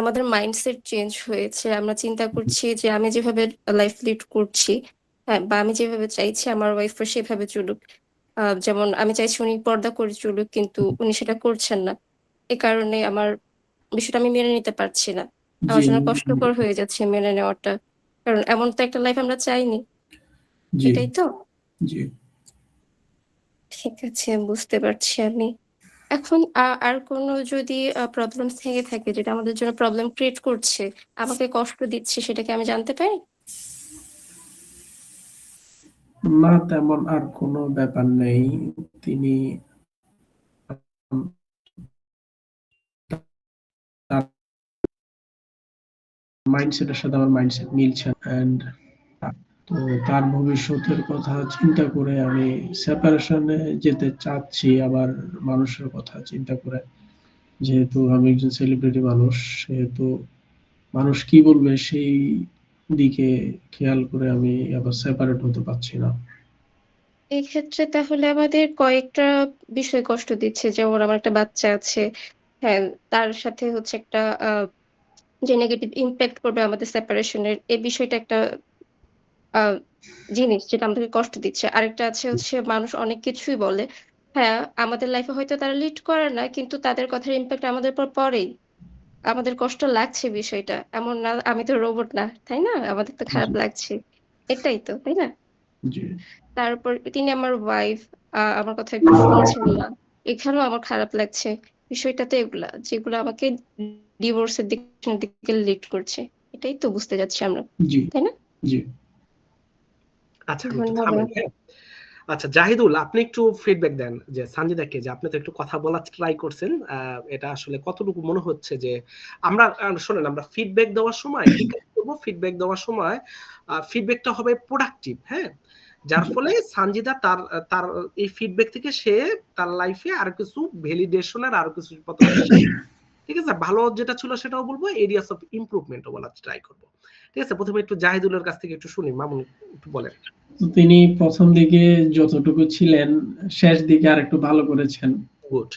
আমাদের mindset change হয়েছে। আমরা চিন্তা করছি যে আমি যেভাবে লাইফ লিড করছি, হ্যাঁ, বা আমি যেভাবে চাইছি আমার ওয়াইফও সেভাবে চলুক। যেমন আমি চাইছি উনি পর্দা করে চলুক, কিন্তু উনি সেটা করছেন না। এ কারণে আমার বিষয়টা আমি মেনে নিতে পারছি না। জি আমার জন্য কষ্টকর হয়ে যাচ্ছে মেনে নেওয়াটা। কারণ এমন তো একটা লাইফ আমরা চাইনি। জি এটাই তো? জি ঠিক আছে, বুঝতে পারছি আমি। এখন আর কোনো যদি প্রবলেমস থেকে থাকে যেটা আমাদের জন্য প্রবলেম ক্রিয়েট করছে, আমাকে কষ্ট দিচ্ছে, সেটা কি আমি জানতে পারি? না, তেমন আর কোনো ব্যাপার নেই। তিনি তার মাইন্ডসেটের সাথে আমার মাইন্ডসেট মিলছে এন্ড তো তার ভবিষ্যতের কথা চিন্তা করে আমি সেপারেশনে যেতে চাচ্ছি, আবার মানুষের কথা চিন্তা করে। যেহেতু আমি একজন সেলিব্রিটি মানুষ, সেহেতু মানুষ কি বলবে সেই দিকে খেয়াল করে আমি আবার সেপারেট হতে পারছি না। এই ক্ষেত্রে তাহলে আমাদের কয়েকটা বিষয় কষ্ট দিচ্ছে, যেমন আমার একটা বাচ্চা আছে। হ্যাঁ, তার সাথে হচ্ছে একটা যে নেগেটিভ ইম্প্যাক্ট করবে আমাদের সেপারেশনের, এই বিষয়টা একটা আহ জিনিস যেটা আমাদেরকে কষ্ট দিচ্ছে। আরেকটা আছে হচ্ছে মানুষ অনেক কিছুই বলে। হ্যাঁ, আমাদের লাইফে হয়তো তারা লিড করে না, কিন্তু তাদের কথার ইম্প্যাক্ট আমাদের উপর পড়েই। আমাদের কষ্ট লাগছে বিষয়টা। এমন না আমি তো রোবট না, তাই না? আমাদের তো খারাপ জি লাগছে। এটাই তো, তাই না? জি তারপর তিনি আমার ওয়াইফ, আমার কথা একটু শুনছেন না। এখানেও আমার খারাপ লাগছে। বিষয়টা তো এগুলা, যেগুলো আমাকে ডিভোর্সের দিকে লিড করছে। এটাই তো বুঝতে যাচ্ছি আমরা, জি তাই না? জি আচ্ছা, আমি একটু থামেন, ধন্যবাদ। হ্যাঁ? আচ্ছা জাহিদুল, আপনি একটু ফিডব্যাক দেন যে সানজিদাকে, যে আপনি তো একটু কথা বলার ট্রাই করছেন, এটা আসলে কতটুকু মনে হচ্ছে যে আমরা শোনেন, আমরা ফিডব্যাক দেওয়ার সময় কি কাজ করবো? ফিডব্যাক দেওয়ার সময় ফিডব্যাকটা হবে প্রোডাক্টিভ, হ্যাঁ, যার ফলে সানজিদা তার তার এই ফিডব্যাক থেকে সে তার লাইফে আরো কিছু ভ্যালিডেশনের আরো কিছু পত্র শিখবে। ঠিক আছে, ভালো যেটা ছিল সেটাও বলবো, এরিয়াস অফ ইমপ্রুভমেন্টও বলার ট্রাই করবো। ঠিক আছে, প্রথমে একটু জাহিদুলের কাছ থেকে একটু শুনি। মামুন, একটু বলেন। তো তিনি প্রথম দিকে যতটুকু ছিলেন, শেষ দিকে আরেকটু ভালো করেছেন। গুড,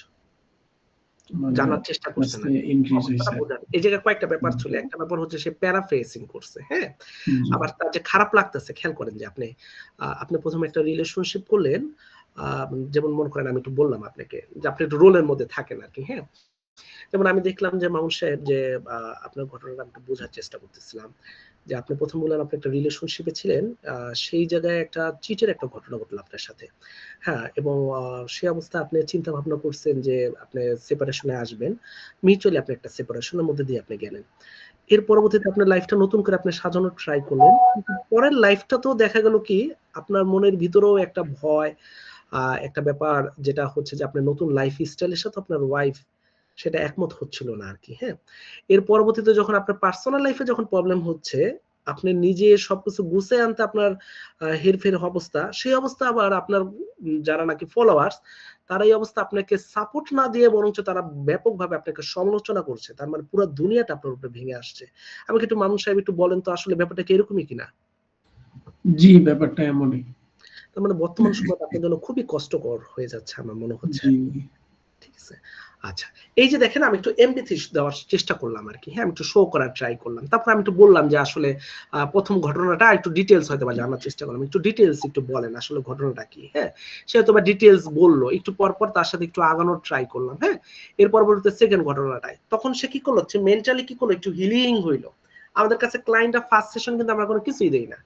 মানে জানার চেষ্টা করছেন আস্তে আর কি। ইনক্রিজ অবস্থাটা হয়েছে। বোঝার। এই জায়গায় কয়েকটা ব্যাপার ছিল। একটা ব্যাপার হচ্ছে সে প্যারাফ্রেজিং করছে, হ্যাঁ? জি আবার তার যে খারাপ লাগতেছে, খেয়াল করেন যে আপনি ১ম এ একটা রিলেশনশিপ করলেন। আ যেমন মনে করেন আমি একটু বললাম আপনাকে যে আপনি একটু রোলের মধ্যে থাকেন আরকি, হ্যাঁ? যেমন আমি দেখলাম যে মামুন সাহেব যে আপনার ঘটনাটা আমি একটু বোঝার চেষ্টা করতেছিলাম। যে আপনি ১ম বললেন আপনি একটা রিলেশনশিপ এ ছিলেন। সেই জায়গায় একটা চিটের একটা ঘটনা ঘটলো আপনার সাথে। হ্যাঁ, এবং সেই অবস্থায় আপনি চিন্তা ভাবনা করছেন যে আপনি সেপারেশন এ আসবেন। মিউচুয়ালি আপনি একটা সেপারেশন এর মধ্যে দিয়ে আপনি গেলেন। এর পরবর্তীতে আপনার লাইফটা নতুন করে আপনি সাজানোর ট্রাই করলেন। কিন্তু পরের লাইফটা তো দেখা গেল কি আপনার মনের ভিতরেও একটা ভয়, একটা ব্যাপার যেটা হচ্ছে যে আপনার নতুন লাইফ স্টাইলের সাথে আপনার ওয়াইফ সেটা একমত হচ্ছিল না আরকি, হ্যাঁ? এর পরবর্তীতে যখন আপনার পার্সোনাল লাইফ এ যখন প্রবলেম হচ্ছে, আপনি নিজে সবকিছু গুছায় আনতে আপনার হেরফের অবস্থা, সেই অবস্থা আবার আপনার যারা নাকি ফলোয়ার্স, তারা এই অবস্থা আপনাকে সাপোর্ট না দিয়ে বরঞ্চ তারা ব্যাপকভাবে আপনাকে সমালোচনা করছে। তার মানে পুরা দুনিয়াটা আপনার উপরে ভেঙে আসছে। আমাকে একটু মামুন সাহেব একটু বলেন তো আসলে ব্যাপারটা কি এরকমই কিনা? জি, ব্যাপারটা এমনই। তার মানে বর্তমান সময়টা আপনার জন্য খুবই কষ্টকর হয়ে যাচ্ছে আমার মনে হচ্ছে জি আরকি। ঠিক আছে? আচ্ছা। এই যে দেখেন আমি একটু এমপ্যাথি দেওয়ার চেষ্টা করলাম আরকি। হ্যাঁ? আমি একটু শো করার ট্রাই করলাম। তারপর আমি একটু বললাম যে আসলে ১ম ঘটনাটা একটু ডিটেইলস হয়তোবা জানার চেষ্টা করলাম। একটু ডিটেইলস একটু বলেন আসলে ঘটনাটা কি? হ্যাঁ? সে হয়তোবা ডিটেইলস বলল। একটু পর তার সাথে একটু আগানোর ট্রাই করলাম। হ্যাঁ? এর পরবর্তীতে 2nd ঘটনাটায়। তখন সে কি করল? সে মেন্টালি কি করল? একটু হিলিং হইল। আমাদের কাছে ক্লায়েন্টরা ফার্স্ট সেশন কিন্তু আমরা কোনো কিছুই দেই না।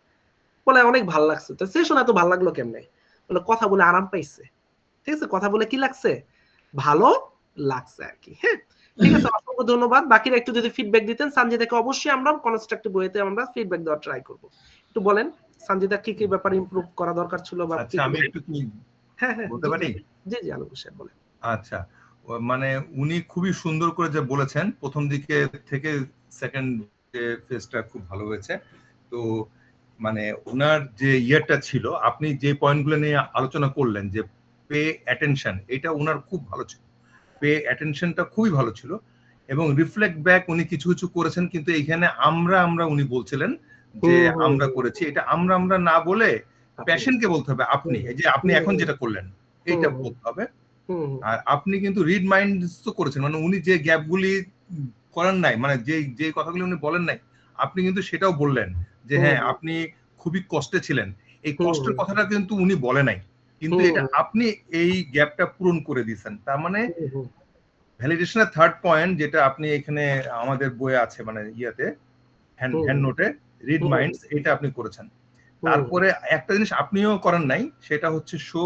বলে অনেক ভাল লাগছে। তো সেশন এত ভাল লাগলো কেমনে? বলে কথা বলে আরাম পাইছে। ঠিক আছে? কথা বলে কি লাগছে? ভালো লাগছে আরকি। হ্যাঁ? ঠিক আছে, অসংখ্য ধন্যবাদ। বাকিরা একটু যদি ফিডব্যাক দিতেন, সানজিদাকে অবশ্যই আমরা কনস্ট্রাকটিভ ওয়েতে আমরা ফিডব্যাক দেওয়ার ট্রাই করব। একটু বলেন সানজিদা কি ব্যাপারে ইমপ্রুভ করা দরকার ছিল বা আচ্ছা, আমি একটু কি হ্যাঁ, বলতে পারি? জি, আলম সাহেব বলেন। আচ্ছা, মানে উনি খুবই সুন্দর করে যে বলেছেন, ১ম দিকে থেকে 2nd যে ফেজটা খুব ভালো হয়েছে। তো মানে উনার যে ইয়েটা ছিল, আপনি যে পয়েন্টগুলো নিয়ে আলোচনা করলেন যে পে অ্যাটেনশন, এটা উনার খুব ভালো ছিল। পে অ্যাটেনশনটা খুবই ভালো ছিল এবং রিফ্লেক্ট ব্যাক উনি কিছু করেছেন, কিন্তু এইখানে আমরা উনি বলছিলেন যে আমরা করেছি। এটা আমরা না বলে প্যাশনকে বলতে হবে আপনি। এই যে আপনি এখন যেটা করলেন, এইটা বলতে হবে। আর আপনি কিন্তু রিড মাইন্ডস তো করেছেন, মানে উনি যে গ্যাপগুলি করেন নাই, মানে যে যে কথাগুলো উনি বলেন নাই আপনি কিন্তু সেটাও বললেন যে হ্যাঁ আপনি খুবই কষ্টে ছিলেন। এই কষ্টের কথাটা কিন্তু উনি বলে নাই, কিন্তু এটা আপনি এই গ্যাপটা পূরণ করে দিয়েছেন। তার মানে ভ্যালিডেশনের থার্ড পয়েন্ট যেটা আপনি এখানে আমাদের বইয়ে আছে, মানে ইয়াতে হ্যান্ড নোটে রিড মাইন্ডস, এটা আপনি করেছেন। তারপরে একটা জিনিস আপনিও করেন নাই, সেটা হচ্ছে শো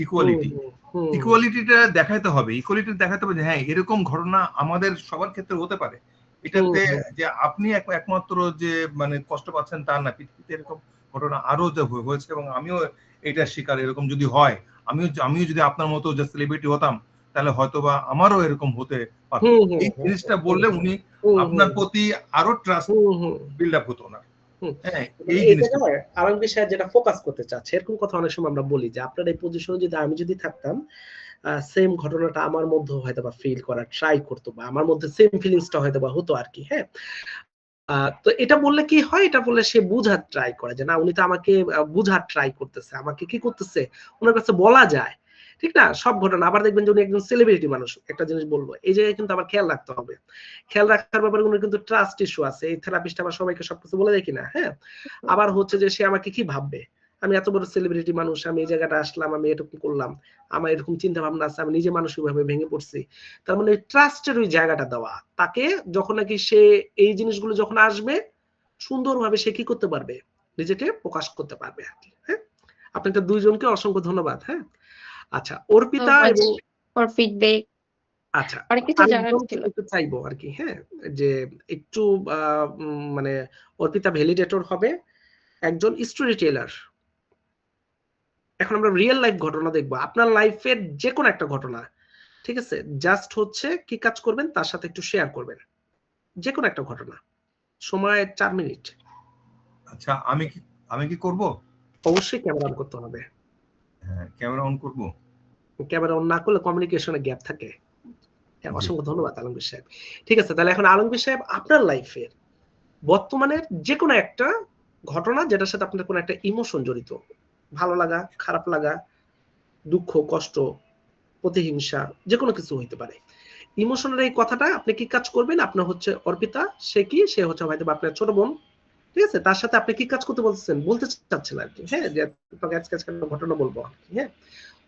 ইকুয়ালিটি। ইকুয়ালিটিটা দেখাইতে হবে, ইকুয়ালিটি দেখাতে হবে যে হ্যাঁ এরকম ঘটনা আমাদের সবার ক্ষেত্রে হতে পারে। এটাতে যে আপনি একমাত্র যে মানে কষ্ট পাচ্ছেন তা না, পৃথিবীতে এরকম ঘটনা আরো যে হয়েছে এবং আমিও এটা শিকার। এরকম যদি হয়, আমিও যদি আপনার মতো যে সেলিব্রিটি হতাম তাহলে হয়তোবা আমারও এরকম হতে পারত। এই জিনিসটা বললে উনি আপনার প্রতি আরো ট্রাস্ট বিল্ড আপ হতো না। হ্যাঁ, এই জিনিসটা আলমগীর সাহেব যেটা ফোকাস করতে চাচ্ছে, এরকম কথা অনেক সময় আমরা বলি যে আপনার এই পজিশনে যদি আমি যদি থাকতাম, সেম ঘটনাটা আমার মধ্যে হয়তো বা ফিল করার ট্রাই করতো, বা আমার মধ্যে সেম ফিলিংসটা হয়তো বা হতো আর কি। হ্যাঁ, তো এটা বললে কি হয়, এটা বললে সে বুঝার ট্রাই করে যে না উনি তো আমাকে বুঝার ট্রাই করতেছে, আমাকে কি করতেছে ওনার কাছে বলা যায়, ঠিক না? সব ঘটনা আবার দেখবেন যে উনি একজন সেলিব্রিটি মানুষ, একটা জিনিস বলবো, এই জায়গায় কিন্তু আবার খেয়াল রাখতে হবে। খেয়াল রাখার ব্যাপারে উনি কিন্তু ট্রাস্ট ইস্যু আছে। এই থেরাপিস্ট আবার সবাইকে সবকিছু বলে দেয় কিনা। হ্যাঁ, আবার হচ্ছে যে সে আমাকে কি ভাববে, আমি এত বড় সেলিব্রিটি মানুষ, আমি এই জায়গাটা আসলাম, আমি এরকম করলাম, আমার এরকম চিন্তা ভাবনা আছে, আমি নিজে মানসিকভাবে ভেঙে পড়ছি। তার মানে ট্রাস্টের ওই জায়গাটা দেওয়া তাকে, যখন নাকি সে এই জিনিসগুলো যখন আসবে সুন্দরভাবে সে কি করতে পারবে, নিজেকে প্রকাশ করতে পারবে আর কি। হ্যাঁ, আপনাকে দুইজনকে অসংখ্য ধন্যবাদ। হ্যাঁ, আচ্ছা অর্পিতা এবং ফর ফিডব্যাক, আচ্ছা অনেক কিছু জানার ছিল। একটু চাইবো আর কি। হ্যাঁ, যে একটু মানে অর্পিতা ভ্যালিডেটর হবে, একজন স্টোরি টেলার। এখন আমরা রিয়েল লাইফ ঘটনা দেখবো, আপনার লাইফের যে কোনো একটা ঘটনা, ঠিক আছে? জাস্ট হচ্ছে কি কাজ করবেন, তার সাথে একটু শেয়ার করবেন যে কোনো একটা ঘটনা, সময় 4 মিনিট। আচ্ছা, আমি কি করব? অবশ্যই ক্যামেরা অন করতে হবে। হ্যাঁ, ক্যামেরা অন করব। ক্যামেরা অন না করলে কমিউনিকেশনে গ্যাপ থাকে। হ্যাঁ, অসংখ্য ধন্যবাদ আলমগীর সাহেব। ঠিক আছে, তাহলে এখন আলমগীর সাহেব আপনার লাইফের বর্তমানের যে কোনো একটা ঘটনা যেটার সাথে আপনার কোনো একটা ইমোশন জড়িত, ভালো লাগা, খারাপ লাগা, দুঃখ, কষ্ট, প্রতিহিংসা, যে কোনো কিছু হইতে পারে। ইমোশনের এই কথাটা আপনি কি কাজ করবেন, আপনার হচ্ছে অর্পিতা, সে হচ্ছে হয়তো আপনার ছোট বোন, ঠিক আছে? তার সাথে আপনি কি কাজ করতে বলতে চাচ্ছেন আর কি। হ্যাঁ, যে আপনাকে আজকে ঘটনা বলবো আর কি। হ্যাঁ,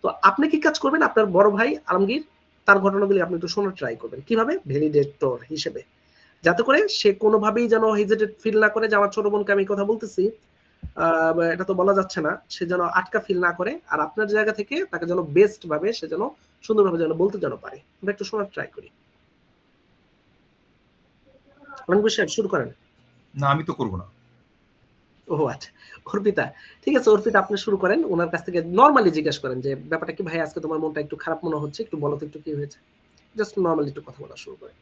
তো আপনি কি কাজ করবেন, আপনার বড় ভাই আলমগীর তার ঘটনাগুলি আপনি একটু শোনার ট্রাই করবেন, কিভাবে ভ্যালিডেটর হিসেবে, যাতে করে সে কোনোভাবেই যেন হেজিটেট ফিল না করে যে আমার ছোট বোনকে আমি কথা বলতেছি, এটা তো বলা যাচ্ছে না, সে যেন আটকা ফিল না করে, আর আপনার জায়গা থেকে তাকে যেন বেস্ট ভাবে সে যেন সুন্দরভাবে যেন বলতে যেন পারে। আমরা একটু শোনার ট্রাই করি। আলমগীর সাহেব শুরু করেন। না, আমি তো করব না। ও আচ্ছা, অর্পিতা, ঠিক আছে অর্পিতা আপনি শুরু করেন, ওনার কাছ থেকে নরমালি জিজ্ঞাসা করেন যে ব্যাপারটা কি ভাই, আজকে তোমার মনটা একটু খারাপ মনে হচ্ছে, একটু বলো তো একটু কি হয়েছে, জাস্ট নরমালি একটু কথা বলা শুরু করেন।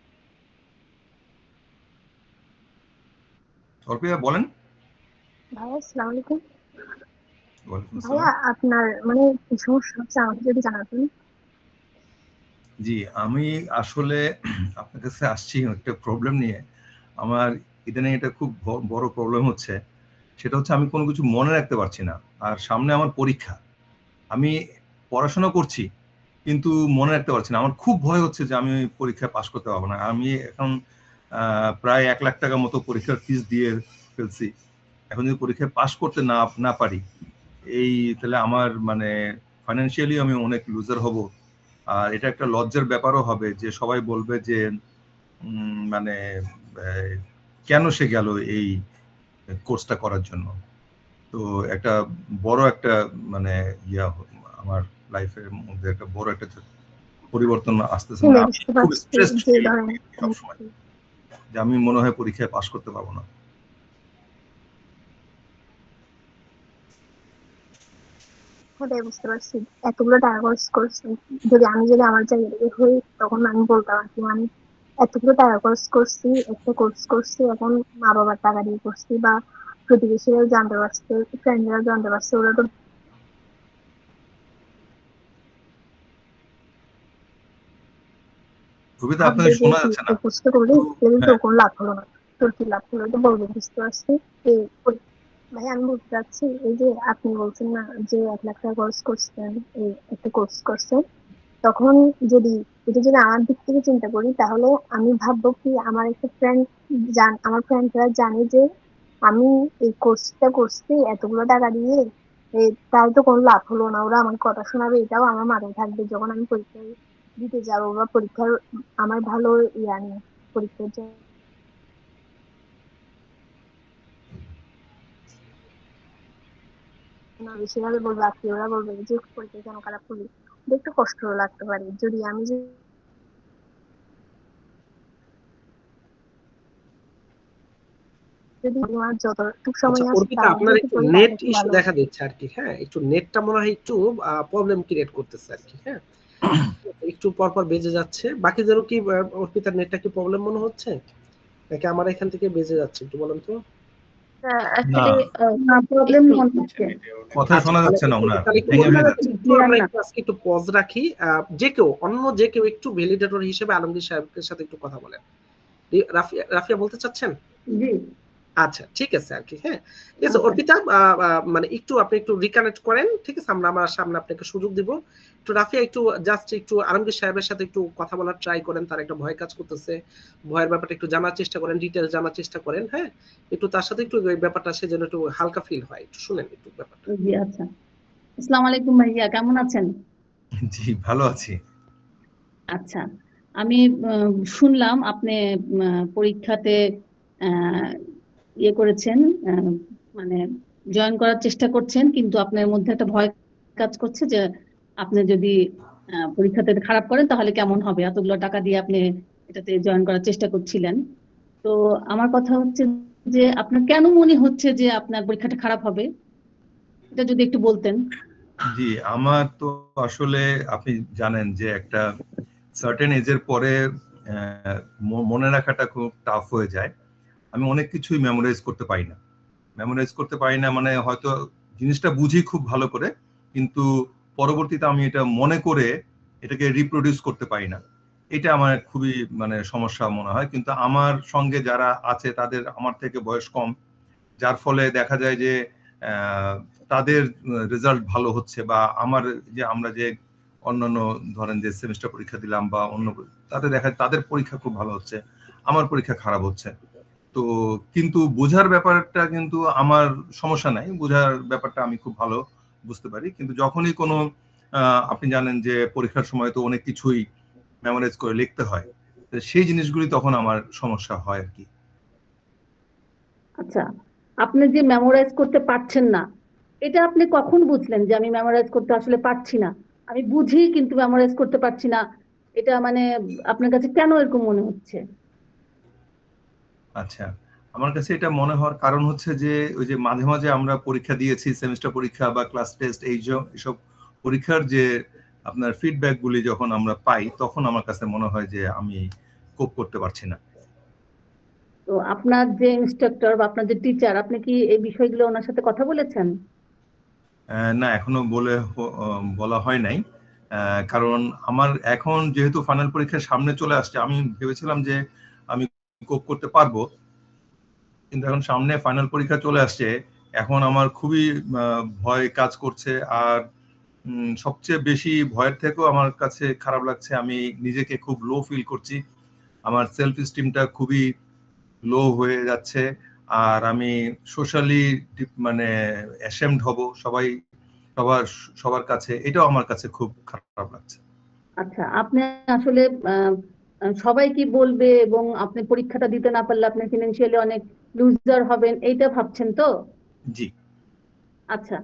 অর্পিতা বলেন। ভাইয়া আসসালামু আলাইকুম। ওয়ালাইকুম ভাইয়া আসসালাম। আপনার মানে কি সমস্যা হচ্ছে আমাকে যদি জানাতেন। জি, আমি আসলে আপনার কাছে আসছি একটা প্রবলেম নিয়ে। আমার ইদানিং এটা খুব বড় প্রবলেম হচ্ছে। সেটা হচ্ছে আমি কোনো কিছু মনে রাখতে পারছি না। আর সামনে আমার পরীক্ষা। আমি পড়াশোনা করছি কিন্তু মনে রাখতে পারছি না। আমার খুব ভয় হচ্ছে যে আমি পরীক্ষায় পাস করতে পারবো না। আমি এখন প্রায় 1 লাখ টাকা মতো পরীক্ষার ফিস দিয়ে ফেলছি। এখন যদি পরীক্ষায় পাস করতে না পারি, তাহলে আমার মানে ফাইন্যান্সিয়ালি আমি অনেক লুজার হব। আর এটা একটা লজ্জার ব্যাপারও হবে যে সবাই বলবে যে মানে কেন সে গেল এই কোর্সটা করার জন্য। তো একটা বড় একটা মানে আমার লাইফের মধ্যে একটা বড় একটা পরিবর্তন আসতেছে। আমি খুব স্ট্রেসড ফিল করি সবসময় যে আমি মনে হয় পরীক্ষায় পাস করতে পারবো না। ওটাই বুঝতে পারছি, এতগুলো টাকা খরচ করছি, যদি আমার জায়গায় হই তখন আমি বলতাম আর কি, মানে এতগুলো টাকা খরচ করছি, একটা কোর্স করছি, এখন মা বাবার টাকা দিয়ে করছি, বা প্রতিবেশীরা জানতে পারছে, ফ্রেন্ডরা জানতে পারছে, ওরা তো কবিতা ভাববে আপনাকে যে শোনা যাচ্ছে না। কষ্ট করলে তো কোনো লাভ হলো না, তোর কি লাভ হলো, তো বলবে বুঝতে পারছি। ভাই আমি বলতে চাচ্ছি, এই যে আপনি বলছেন না যে 1 লাখ টাকা খরচ করছেন এই একটা কোর্স করছেন, তখন যদি এটা যদি আমার দিক থেকে চিন্তা করি, তাহলে আমি ভাববো কি আমার একটা আমার ফ্রেন্ডরা জানে যে আমি এই কোর্সটা করছি এতগুলো টাকা দিয়ে, তাও তো কোনো লাভ হলো না, ওরা আমার কথা শোনাবে, এটাও আমার মাথায় থাকবে যখন আমি পরীক্ষা দিতে যাবো বা পরীক্ষার আমার ভালো নেই পরীক্ষার জন্য। বেশিরভাগ বলবো আত্মীয়রা বলবে যে পরীক্ষা কেন খারাপ করলি, একটু কষ্ট লাগতে পারে যদি আমি যদি আমার যতটুকু সময় আছে অর্পিতা, তার আপনার মধ্যে একটু পড়ি নেট তাহলে ইস্যু ভালো। দেখা দিচ্ছে আর কি। হ্যাঁ, একটু নেটটা মনে হয় একটু প্রবলেম ক্রিয়েট করতেছে আর কি। হ্যাঁ, একটু পরপর বেজে যাচ্ছে। বাকিদেরও কি অর্পিতার নেটটা কি প্রবলেম মনে হচ্ছে নাকি আমার এখান থেকে বেজে যাচ্ছে, একটু বলেন তো। না, আসলে প্রবলেম একটু মনে হচ্ছে। কথা শোনা যাচ্ছে না ওনার, তাহলে ভেঙে ভেঙে যাচ্ছে। আমরা একটু আজকে একটু পজ রাখি। অন্য যে কেউ একটু ভ্যালিডেটর হিসেবে আলমগীর সাহেবের সাথে একটু কথা বলেন। রাফিয়া বলতে চাচ্ছেন? জি, আচ্ছা, ঠিক আছে আর কি। হ্যাঁ, ঠিক আছে অর্পিতা, মানে আপনি একটু রিকানেক্ট করেন, ঠিক আছে? আমার সামনে আপনাকে সুযোগ দিব। একটু রাফিয়া একটু জাস্ট একটু আলমগীর সাহেবের সাথে একটু কথা বলার ট্রাই করেন। তার একটা ভয় কাজ করতেছে, ভয়ের ব্যাপারটা একটু জানার চেষ্টা করেন, ডিটেইলস জানার চেষ্টা করেন। হ্যাঁ, একটু তার সাথে একটু এই ব্যাপারটা সে যেন একটু হালকা ফিল হয়, একটু শুনেন একটু ব্যাপারটা। জি, আচ্ছা। আসসালামু আলাইকুম ভাইয়া, কেমন আছেন? জি, ভালো আছি। আচ্ছা, আমি শুনলাম আপনি পরীক্ষাতে ইয়ে করেছেন, মানে জয়েন করার চেষ্টা করছেন, কিন্তু আপনার মধ্যে একটা ভয় কাজ করছে যে আপনি যদি পরীক্ষাতে খারাপ করেন তাহলে কেমন হবে, এতগুলো টাকা দিয়ে আপনি এটাতে জয়েন করার চেষ্টা করছিলেন। তো আমার কথা হচ্ছে যে আপনার কেন মনে হচ্ছে যে আপনার পরীক্ষাটা খারাপ হবে, এটা যদি একটু বলতেন। জি, আমার তো আসলে আপনি জানেন যে একটা সার্টেন এজের পরে মনে রাখাটা খুব টাফ হয়ে যায়। আমি অনেক কিছুই মেমোরাইজ করতে পারি না, মানে হয়তো জিনিসটা বুঝি খুব ভালো করে, কিন্তু পরবর্তীতে আমি এটা মনে করে এটাকে রিপ্রোডিউস করতে পারি না। এটা আমার খুবই মানে সমস্যা মনে হয়। কিন্তু আমার সঙ্গে যারা আছে তাদের আমার থেকে বয়স কম, যার ফলে দেখা যায় যে তাদের রেজাল্ট ভালো হচ্ছে, বা আমরা যে অন্যান্য ধরেন যে সেমিস্টার পরীক্ষা দিলাম বা অন্য, তাতে দেখা যায় তাদের পরীক্ষা খুব ভালো হচ্ছে, আমার পরীক্ষা খারাপ হচ্ছে। তো কিন্তু বোঝার ব্যাপারটা কিন্তু আমার সমস্যা নাই, বোঝার ব্যাপারটা আমি খুব ভালো বুঝতে পারি। কিন্তু যখনই কোনো আপনি জানেন যে পরীক্ষার সময় তো অনেক কিছুই মেমোরাইজ করে লিখতে হয়, তো সেই জিনিসগুলি তখন আমার সমস্যা হয় আর কি। আচ্ছা, আপনি যে মেমোরাইজ করতে পারছেন না, এটা আপনি কখন বুঝলেন যে আমি মেমোরাইজ করতে আসলে পারছি না, আমি বুঝি কিন্তু মেমোরাইজ করতে পারছি না? এটা মানে আপনার কাছে কেন এরকম মনে হচ্ছে? আচ্ছা, আমার কাছে এটা মনে হওয়ার কারণ হচ্ছে যে ওই যে মাঝে মাঝে আমরা পরীক্ষা দিয়েছি, সেমিস্টার পরীক্ষা বা ক্লাস টেস্ট, এইসব পরীক্ষার যে আপনার ফিডব্যাক গুলি যখন আমরা পাই, তখন আমার কাছে মনে হয় যে আমি কোপ করতে পারছি না। তো আপনার যে ইনস্ট্রাক্টর বা আপনার যে টিচার, আপনি কি এই বিষয়গুলো ওনার সাথে কথা বলেছেন? না, এখনো বলা হয় নাই। কারণ আমার এখন যেহেতু ফাইনাল পরীক্ষার সামনে চলে আসছে, আমি ভেবেছিলাম যে আমি কোপ করতে পারবো, কিন্তু এখন সামনে ফাইনাল পরীক্ষা চলে আসছে, এখন আমার খুবই ভয় কাজ করছে। আর সবচেয়ে বেশি ভয়ের থেকেও আমার কাছে খারাপ লাগছে, আমি নিজেকে খুব লো ফিল করছি, আমার সেলফ স্টিমটা খুবই লো হয়ে যাচ্ছে। আর আমি সোশ্যালি মানে অ্যাশেমড হব সবার কাছে, এটাও আমার কাছে খুব খারাপ লাগছে। আচ্ছা, আপনি আসলে সবাই কি বলবে এবং আপনি পরীক্ষাটা দিতে না পারলে আপনি ফিনান্সিয়ালি অনেক লুজার হবেন, এইটা ভাবছেন তো? জি। আচ্ছা,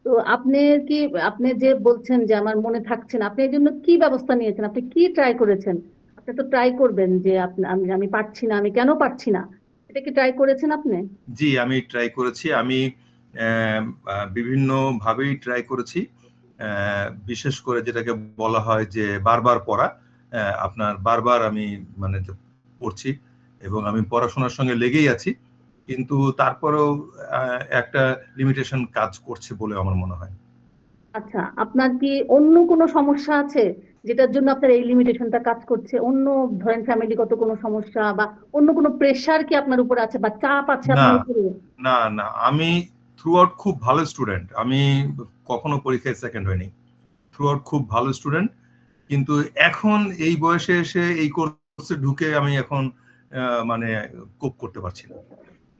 তো আপনি যে বলছেন যে আমার মনে থাকছে না, আপনি এর জন্য কি ব্যবস্থা নিয়েছেন, আপনি কি ট্রাই করেছেন? আপনি তো ট্রাই করবেন যে আমি পারছি না, আমি কেন পারছি না, এটা কি ট্রাই করেছেন আপনি? জি, আমি ট্রাই করেছি, আমি বিভিন্ন ভাবেই ট্রাই করেছি। বিশেষ করে যেটাকে বলা হয় যে বারবার পড়া, আপনার বারবার আমি মানে পড়ছি এবং আমি পড়াশোনার সঙ্গে লেগেই আছি, কিন্তু তারপরেও একটা লিমিটেশন কাজ করছে বলে আমার মনে হয়। আচ্ছা, আপনার কি অন্য কোনো সমস্যা আছে যেটার জন্য আপনার এই লিমিটেশনটা কাজ করছে? অন্য ধরেন ফ্যামিলিগত কোনো সমস্যা বা অন্য কোনো প্রেশার কি আপনার উপর আছে বা চাপ আছে না, আপনার উপরে? না, আমি থ্রু আউট খুব ভালো স্টুডেন্ট, আমি কখনো পরীক্ষায় সেকেন্ড হইনি, থ্রু আউট খুব ভালো স্টুডেন্ট। কিন্তু এখন এই বয়সে এসে এই কোর্সে ঢুকে আমি এখন মানে কোপ করতে পারছি না।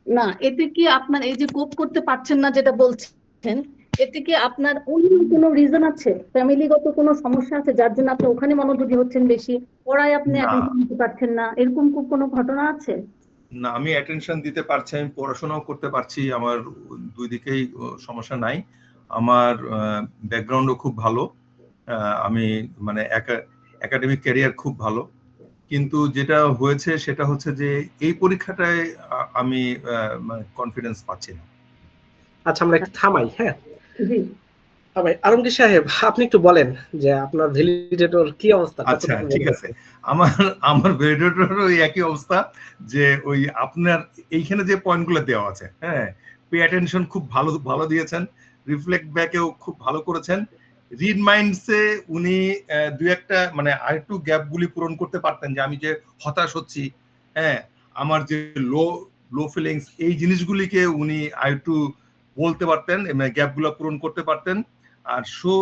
না, এতে কি আপনার এই যে কোপ করতে পারছেন না যেটা বলছেন, এতে কি আপনার অন্য কোনো রিজন আছে, ফ্যামিলিগত কোনো সমস্যা আছে যার জন্য আপনি ওখানে মনোযোগী হচ্ছেন বেশি, পড়ায় আপনি অ্যাটেনশন দিতে পারছেন না, এরকম কোনো ঘটনা আছে? না, আমি অ্যাটেনশন দিতে পারছি, আমি পড়াশোনাও করতে পারছি, আমার দুই দিকেই সমস্যা নাই। আমার ব্যাকগ্রাউন্ডও খুব ভালো, আমি মানে একাডেমিক ক্যারিয়ার খুব ভালো। কিন্তু যেটা হয়েছে সেটা হচ্ছে যে এই পরীক্ষাটায় আমি মানে কনফিডেন্স পাচ্ছি না। আচ্ছা, আমরা একটু থামাই। হ্যাঁ, জি আলমগীর সাহেব, আপনি একটু বলেন যে আপনার ভ্যালিডেটর কি অবস্থা? আচ্ছা, ঠিক আছে। আমার ভ্যালিডেটর ওই একই অবস্থা, যে ওই আপনার এইখানে যে পয়েন্টগুলো দেওয়া আছে, হ্যাঁ, পে অ্যাটেনশন খুব ভালো দিয়েছেন, রিফ্লেক্ট ব্যাকেও খুব ভালো করেছেন, রিড মাইন্ডসে উনি দুই একটা মানে আরেকটু গ্যাপগুলি পূরণ করতে পারতেন, যে আমি যে হতাশ হচ্ছি, হ্যাঁ, আমার যে লো ফিলিংস, এই জিনিসগুলিকে উনি আরেকটু বলতে পারতেন, গ্যাপগুলো পূরণ করতে পারতেন। আর শো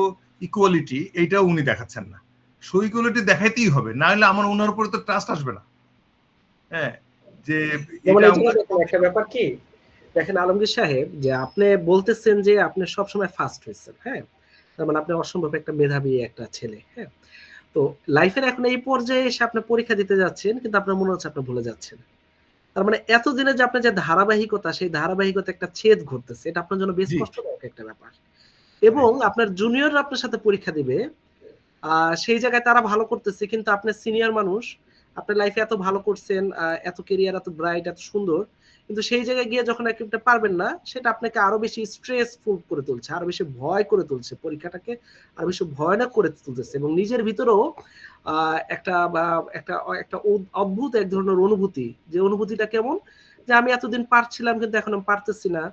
ইকুয়ালিটি, এইটাও উনি দেখাচ্ছেন না। শো ইকুয়ালিটি দেখাইতেই হবে, না হলে আমার ওনার উপরে তো ট্রাস্ট আসবে না। হ্যাঁ, যে একটা ব্যাপার কি দেখেন আলমগীর সাহেব, যে আপনি বলতেছেন যে আপনি সবসময় ফার্স্ট হয়েছেন, হ্যাঁ, তার মানে আপনি অসম্ভব একটা মেধাবী একটা ছেলে, হ্যাঁ। তো লাইফের এখন এই পর্যায়ে এসে আপনি পরীক্ষা দিতে যাচ্ছেন, কিন্তু আপনার মনে হচ্ছে আপনি ভুলে যাচ্ছেন। তার মানে এতদিনে যে আপনার যে ধারাবাহিকতা, সেই ধারাবাহিকতা একটা ছেদ ঘটতেছে, এটা আপনার জন্য বেশ কষ্টদায়ক একটা ব্যাপার। এবং আপনার জুনিয়ররা আপনার সাথে পরীক্ষা দিবে, সেই জায়গায় তারা ভালো করতেছে, কিন্তু আপনার সিনিয়র মানুষ, আপনার লাইফে এত ভালো করছেন, এত কেরিয়ার, এত ব্রাইট, এত সুন্দর, কিন্তু সেই জায়গায় গিয়ে যখন একটা পারবেন না, সেটা আপনাকে আরো বেশি স্ট্রেসফুল করে তুলছে, আরো বেশি ভয় করে তুলছে, পরীক্ষাটাকে আরো বেশি ভয়ানক করে তুলতেছে। এবং নিজের ভিতরেও একটা একটা অদ্ভুত এক ধরনের অনুভূতি, যে অনুভূতিটা কেমন, যে আমি এতদিন পারছিলাম কিন্তু এখন আমি পারতেছি না,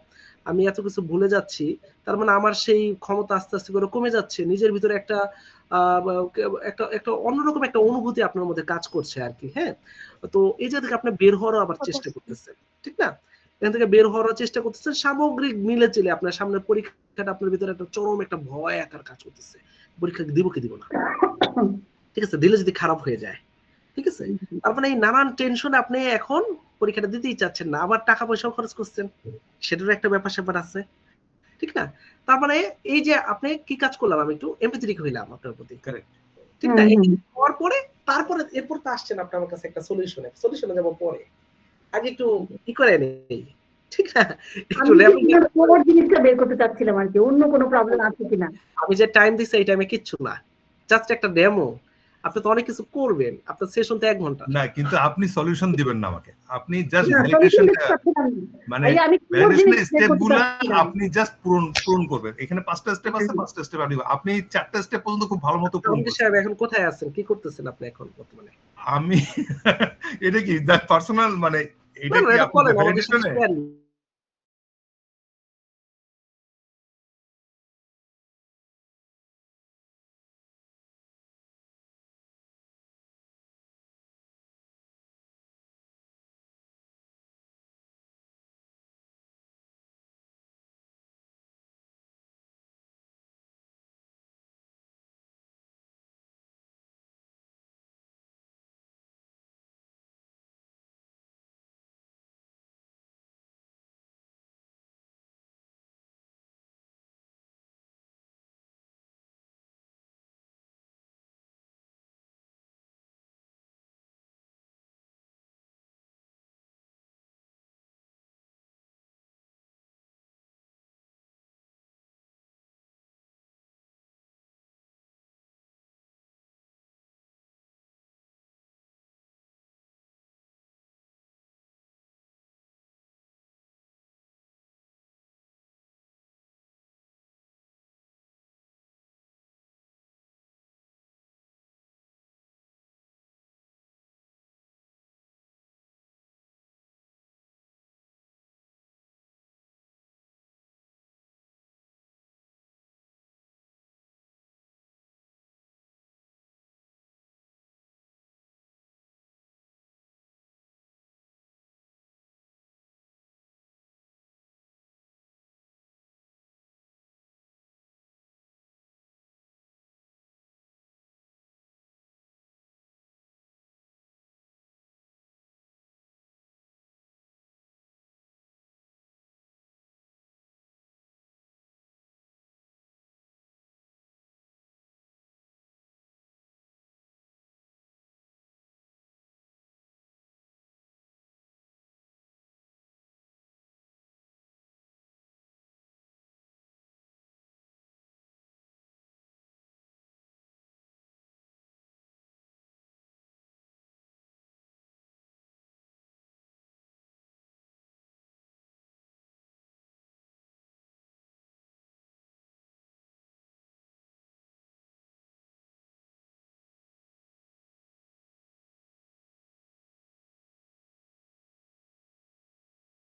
আমি এত কিছু ভুলে যাচ্ছি, তার মানে আমার সেই ক্ষমতা আস্তে আস্তে করে কমে যাচ্ছে। নিজের ভিতরে একটা একটা অন্যরকম একটা অনুভূতি আপনার মধ্যে কাজ করছে আর কি। হ্যাঁ, তো এই জায়গা থেকে আপনি বের হওয়ার আবার চেষ্টা করতেছেন, ঠিক না? এখান থেকে বের হওয়ার চেষ্টা করতেছেন, সামগ্রিক মিলে চিলে আপনার সামনে পরীক্ষাটা, আপনার ভিতরে একটা চরম একটা ভয় আকার কাজ করতেছে, পরীক্ষা দিব কি দিব না, ঠিক আছে, দিলে যদি খারাপ হয়ে যায়, ঠিক আছে। তার মানে এই নানান টেনশনে আপনি এখন পরীক্ষাটা দিতেই চাচ্ছেন না, আবার টাকা পয়সাও খরচ করছেন, সেটারও একটা ব্যাপার স্যাপার আছে, ঠিক না? তার মানে এই যে আপনি কি কাজ করলাম, আমি একটু এমপ্যাথেটিক হইলাম আপনার প্রতি, ঠিক না? হওয়ার পরে তারপরে এরপর তো আসছেন আপনি আমার কাছে একটা সলিউশনে যাব পরে, আগে একটু কি করে নেই, ঠিক না? আমি জিনিসটা বের করতে চাচ্ছিলাম আর কি, অন্য কোনো প্রবলেম আছে কিনা। আমি যে টাইম দিচ্ছি এই টাইমে কিচ্ছু না, জাস্ট একটা ডেমো। আপনি তো অনেক কিছু করবেন, আপনার সেশন তো 1 ঘন্টা না, কিন্তু আপনি সলিউশন দিবেন না আমাকে, আপনি জাস্ট ভ্যালিডেশনটা, মানে ভ্যালিডেশনের স্টেপগুলো আপনি জাস্ট পূরণ করবেন। এখানে 5টা স্টেপ আছে, 5টা স্টেপ আপনি 4টা স্টেপ পর্যন্ত খুব ভালো মতো পূরণ করছেন। সাহেব এখন কোথায় আছেন, কি করতেছেন আপনি এখন বর্তমানে? আমি এটা কি পার্সোনাল, মানে এটা কি আপনি ভ্যালিডেশনে